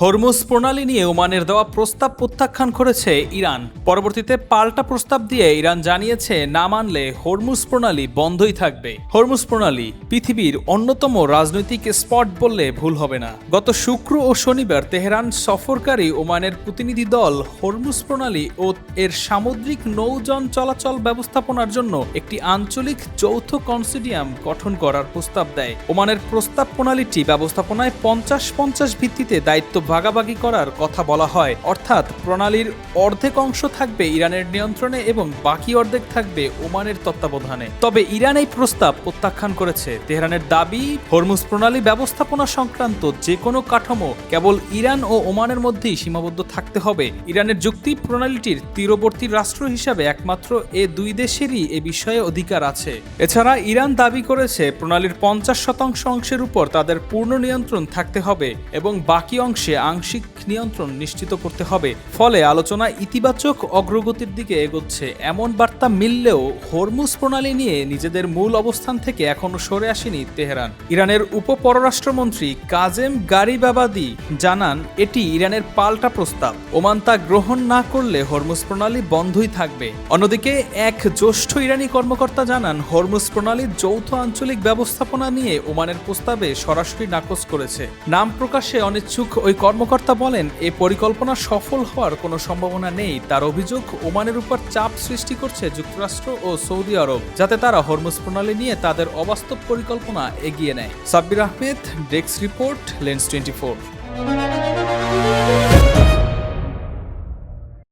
Hormuz প্রণালী নিয়ে ওমানের দেওয়া প্রস্তাব প্রত্যাখ্যান করেছে ইরান। পরবর্তীতে পাল্টা প্রস্তাব দিয়ে ইরান জানিয়েছে, না মানলে হরমুজ প্রণালী বন্ধই থাকবে। হরমুজ প্রণালী পৃথিবীর অন্যতম রাজনৈতিক স্পট বললে ভুল হবে না। গত শুক্র ও শনিবার তেহরান সফরকারী ওমানের প্রতিনিধি দল হরমুজ প্রণালী ও এর সামুদ্রিক নৌযান চলাচল ব্যবস্থাপনার জন্য একটি আঞ্চলিক যৌথ কনসিডিয়াম গঠন করার প্রস্তাব দেয়। ওমানের প্রস্তাব প্রণালীটি ব্যবস্থাপনায় 50-50 ভিত্তিতে দায়িত্ব ভাগাভাগি করার কথা বলা হয়, অর্থাৎ প্রণালীর অর্ধেক অংশ থাকবে ইরানের নিয়ন্ত্রণে এবং বাকি অর্ধেক থাকবে ওমানের তত্ত্বাবধানে। তবে ইরান এই প্রস্তাব প্রত্যাখ্যান করেছে। তেহরানের দাবি, হরমুজ প্রণালী ব্যবস্থাপনা সংক্রান্ত যে কোনো কাঠামো কেবল ইরান ও ওমানের মধ্যেই সীমাবদ্ধ থাকতে হবে। ইরানের যুক্তি, প্রণালীটির তীরবর্তী রাষ্ট্র হিসাবে একমাত্র এ দুই দেশেরই এ বিষয়ে অধিকার আছে। এছাড়া ইরান দাবি করেছে, প্রণালীর 50% অংশের উপর তাদের পূর্ণ নিয়ন্ত্রণ থাকতে হবে এবং বাকি অংশে আংশিক নিয়ন্ত্রণ নিশ্চিত করতে হবে। ফলে আলোচনা ইতিবাচক অগ্রগতির দিকে এগোচ্ছে। এমন বার্তা মিললেও হরমুজ প্রণালী নিয়ে নিজেদের মূল অবস্থান থেকে এখনো সরে আসেনি তেহরান। ইরানের উপপররাষ্ট্রমন্ত্রী কাজেম গারিবাবাদি জানান, এটি ইরানের পাল্টা প্রস্তাব। ওমান তা গ্রহণ না করলে হরমুজ প্রণালী বন্ধই থাকবে। অন্যদিকে এক জ্যেষ্ঠ ইরানি কর্মকর্তা জানান, হরমুজ প্রণালীর যৌথ আঞ্চলিক ব্যবস্থাপনা নিয়ে ওমানের প্রস্তাবে সরাসরি নাকচ করেছে। নাম প্রকাশে অনিচ্ছুক ওই কর্মকর্তা বলেন, এ পরিকল্পনা সফল হওয়ার কোনো সম্ভাবনা নেই। তার অভিযোগ, ওমানের উপর চাপ সৃষ্টি করছে যুক্তরাষ্ট্র ও সৌদি আরব, যাতে তারা হরমুজ প্রণালী নিয়ে তাদের অবাস্তব পরিকল্পনা এগিয়ে নেয়। Sabbir Ahmed, desk report, lens 24।